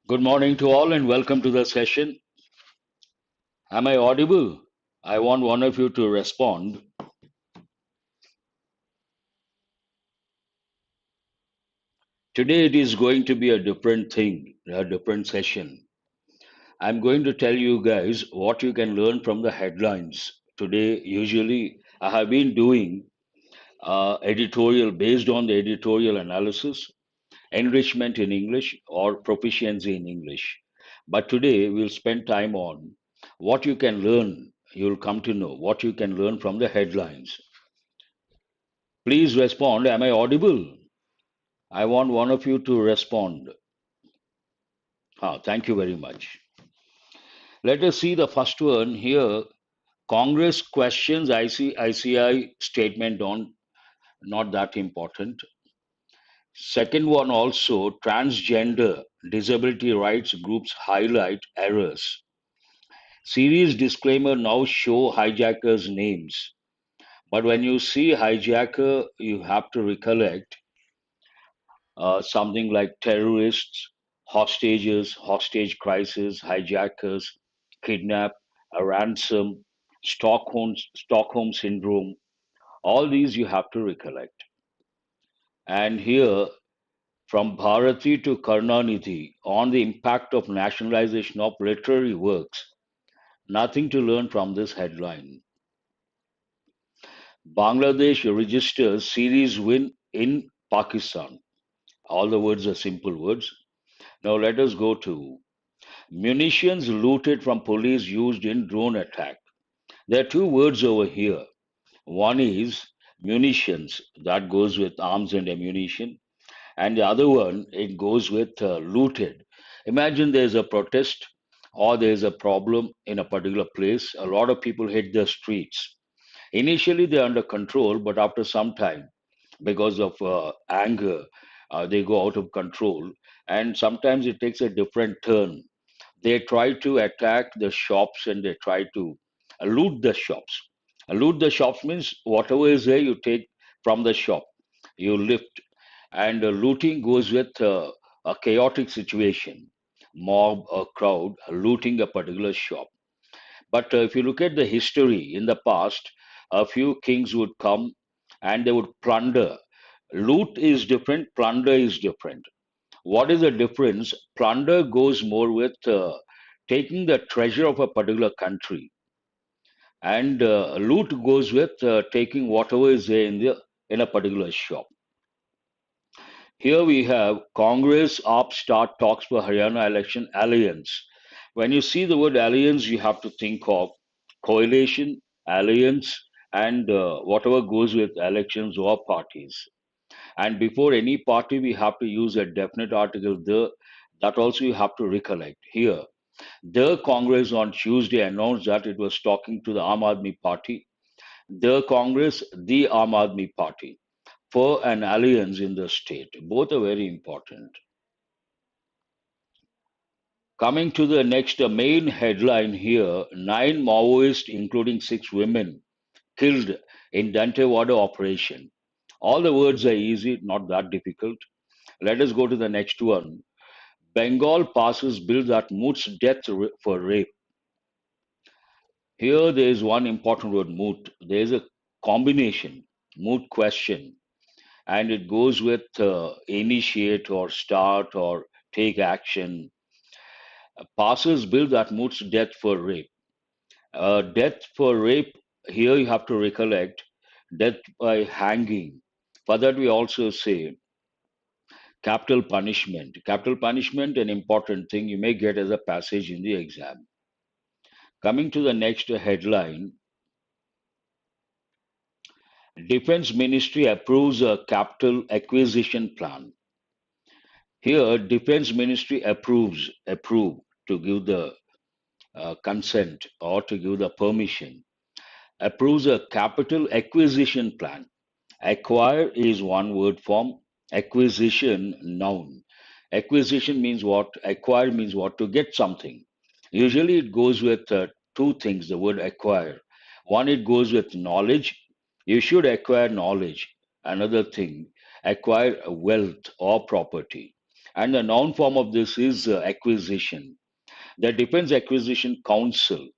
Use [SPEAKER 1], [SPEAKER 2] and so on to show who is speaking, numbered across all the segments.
[SPEAKER 1] Good morning to all and welcome to the session. Am I audible? I want one of you to respond. Today it is going to be a different thing, a different session. I'm going to tell you guys what you can learn from the headlines. Today, usually, I have been doing editorial based on the editorial analysis, enrichment in English, or proficiency in English. But today we'll spend time on what you can learn. You'll come to know what you can learn from the headlines. Please respond. Am I audible? I want one of you to respond. Thank you very much. Let us see the first one here. Congress questions ICI statement on not that important. Second one also transgender disability rights groups highlight errors. Series disclaimer now show hijackers' names. But when you see hijacker, you have to recollect something like terrorists, hostages, hostage crisis, hijackers, kidnap, a ransom, Stockholm syndrome. All these you have to recollect. And here, from Bharati to Karnanidhi, on the impact of nationalization of literary works, nothing to learn from this headline. Bangladesh registers series win in Pakistan. All the words are simple words. Now let us go to munitions looted from police used in drone attack. There are two words over here. One is munitions, that goes with arms and ammunition, and the other one, it goes with looted. Imagine there's a protest or there's a problem in a particular place. A lot of people hit the streets. Initially, they're under control, but after some time, because of anger, they go out of control. And sometimes it takes a different turn. They try to attack the shops and they try to loot the shops. Loot the shops means whatever is there, you take from the shop, you lift. And looting goes with a chaotic situation, mob or crowd looting a particular shop. But if you look at the history in the past, a few kings would come and they would plunder. Loot is different, plunder is different. What is the difference? Plunder goes more with taking the treasure of a particular country, and loot goes with taking whatever is there in a particular shop. Here we have Congress upstart talks for Haryana election alliance. When you see the word alliance, you have to think of coalition, alliance, and whatever goes with elections or parties. And before any party, we have to use a definite article, the, that also you have to recollect. Here, the Congress on Tuesday announced that it was talking to the Aam Aadmi Party. The Congress, the Aam Aadmi Party, for an alliance in the state. Both are very important. Coming to the next main headline here, 9 Maoists, including 6 women, killed in Dantewada operation. All the words are easy, not that difficult. Let us go to the next one. Bengal passes bill that moots death for rape. Here there is one important word, moot. There is a combination, moot question, and it goes with initiate or start or take action. Passes bill that moots death for rape. Death for rape, here you have to recollect death by hanging. For that, we also say capital punishment. Capital punishment, an important thing you may get as a passage in the exam. Coming to the next headline, Defense Ministry approves a capital acquisition plan. Here, Defense Ministry approve to give the consent or to give the permission, approves a capital acquisition plan. Acquire is one word form, acquisition, noun. Acquisition means what? Acquire means what? To get something. Usually it goes with two things, the word acquire. One, it goes with knowledge. You should acquire knowledge. Another thing, acquire wealth or property. And the noun form of this is acquisition. The Defense Acquisition Council.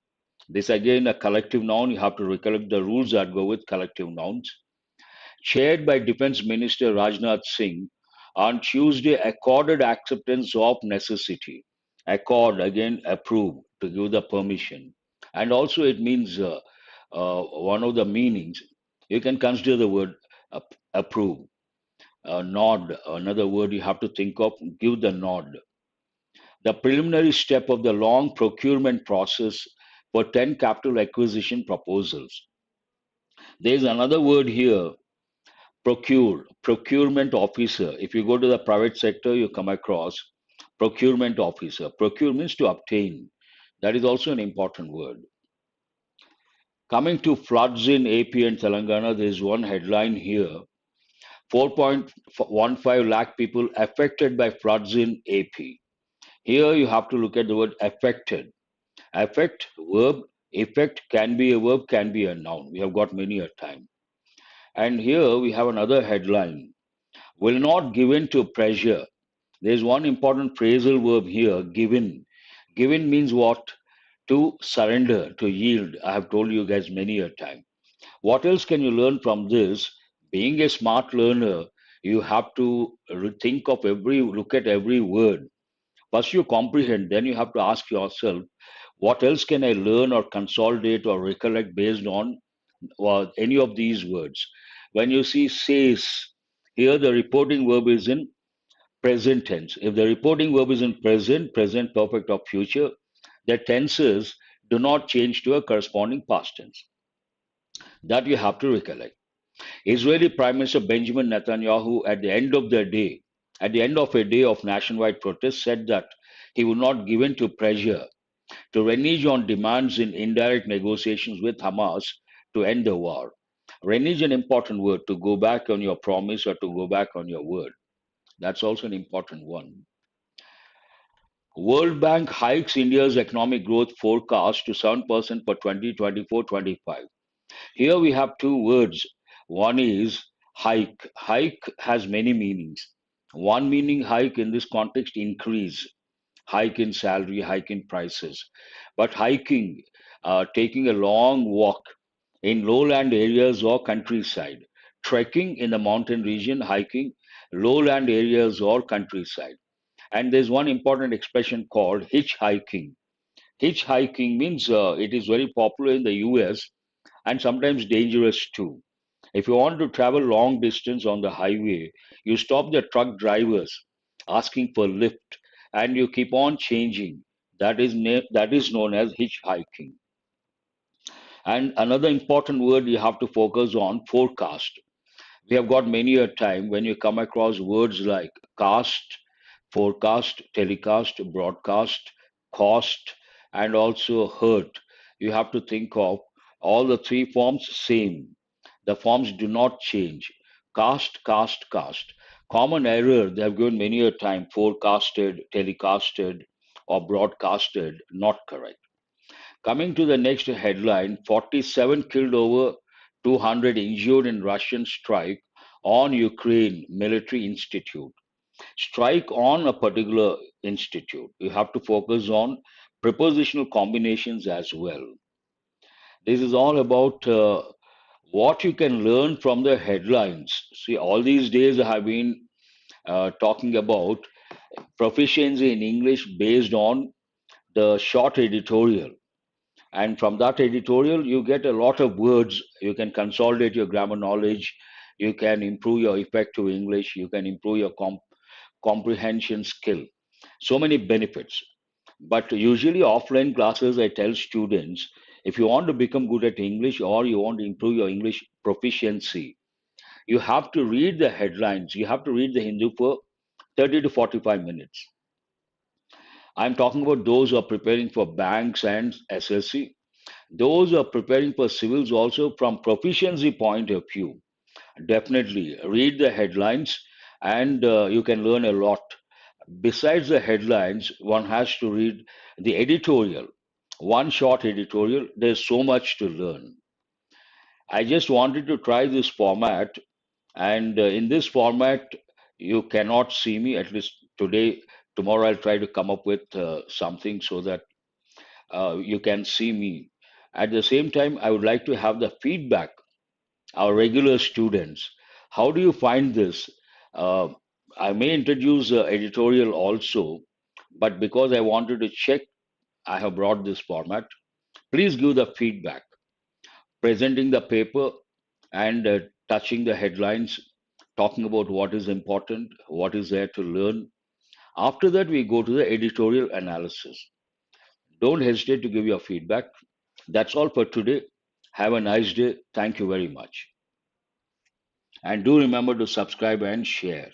[SPEAKER 1] This again a collective noun. You have to recollect the rules that go with collective nouns. Chaired by Defense Minister Rajnath Singh, on Tuesday accorded acceptance of necessity. Accord again approve to give the permission. And also it means one of the meanings. You can consider the word approve. Nod, another word you have to think of, give the nod. The preliminary step of the long procurement process for 10 capital acquisition proposals. There is another word here, procurement officer. If you go to the private sector, you come across procurement officer. Procure means to obtain. That is also an important word. Coming to floods in AP and Telangana, there is one headline here. 4.15 lakh people affected by floods in AP. Here you have to look at the word affected. Affect, verb, effect can be a verb, can be a noun. We have got many a time. And here we have another headline. Will not give in to pressure. There's one important phrasal verb here, given. Given means what? To surrender, to yield. I have told you guys many a time. What else can you learn from this? Being a smart learner, you have to think of look at every word. First you comprehend, then you have to ask yourself, what else can I learn or consolidate or recollect based on any of these words? When you see says, here the reporting verb is in present tense. If the reporting verb is in present perfect or future, the tenses do not change to a corresponding past tense. That you have to recollect. Israeli Prime Minister Benjamin Netanyahu, at the end of a day of nationwide protest, said that he would not give in to pressure to renege on demands in indirect negotiations with Hamas to end the war. Renege an important word, to go back on your promise or to go back on your word. That's also an important one. World Bank hikes India's economic growth forecast to 7% for 2024-25. Here we have two words. One is hike. Hike has many meanings. One meaning hike in this context, increase, hike in salary, hike in prices. But hiking, taking a long walk in lowland areas or countryside. Trekking in the mountain region, hiking, lowland areas or countryside. And there's one important expression called hitchhiking. Hitchhiking means it is very popular in the US and sometimes dangerous too. If you want to travel long distance on the highway, you stop the truck drivers asking for lift and you keep on changing. That is known as hitchhiking. And another important word you have to focus on, forecast. We have got many a time when you come across words like cast, forecast, telecast, broadcast, cost, and also hurt. You have to think of all the three forms same. The forms do not change. Cast, cast, cast. Common error they have given many a time, forecasted, telecasted, or broadcasted, not correct. Coming to the next headline, 47 killed, over 200 injured in Russian strike on Ukraine military institute. Strike on a particular institute. You have to focus on prepositional combinations as well. This is all about what you can learn from the headlines. See, all these days I have been talking about proficiency in English based on the short editorial. And from that editorial, you get a lot of words. You can consolidate your grammar knowledge. You can improve your effective English. You can improve your comprehension skill. So many benefits. But usually, offline classes, I tell students, if you want to become good at English or you want to improve your English proficiency, you have to read the headlines. You have to read the Hindu for 30 to 45 minutes. I'm talking about those who are preparing for banks and SSC. Those who are preparing for civils also from proficiency point of view. Definitely read the headlines and you can learn a lot. Besides the headlines, one has to read the editorial. One short editorial, there's so much to learn. I just wanted to try this format, and in this format, you cannot see me, at least Today, tomorrow, I'll try to come up with something so that you can see me. At the same time, I would like to have the feedback, our regular students. How do you find this? Uh, I may introduce editorial also, but because I wanted to check, I have brought this format. Please give the feedback, presenting the paper and touching the headlines, talking about what is important, what is there to learn. After that, we go to the editorial analysis. Don't hesitate to give your feedback. That's all for today. Have a nice day. Thank you very much. And do remember to subscribe and share.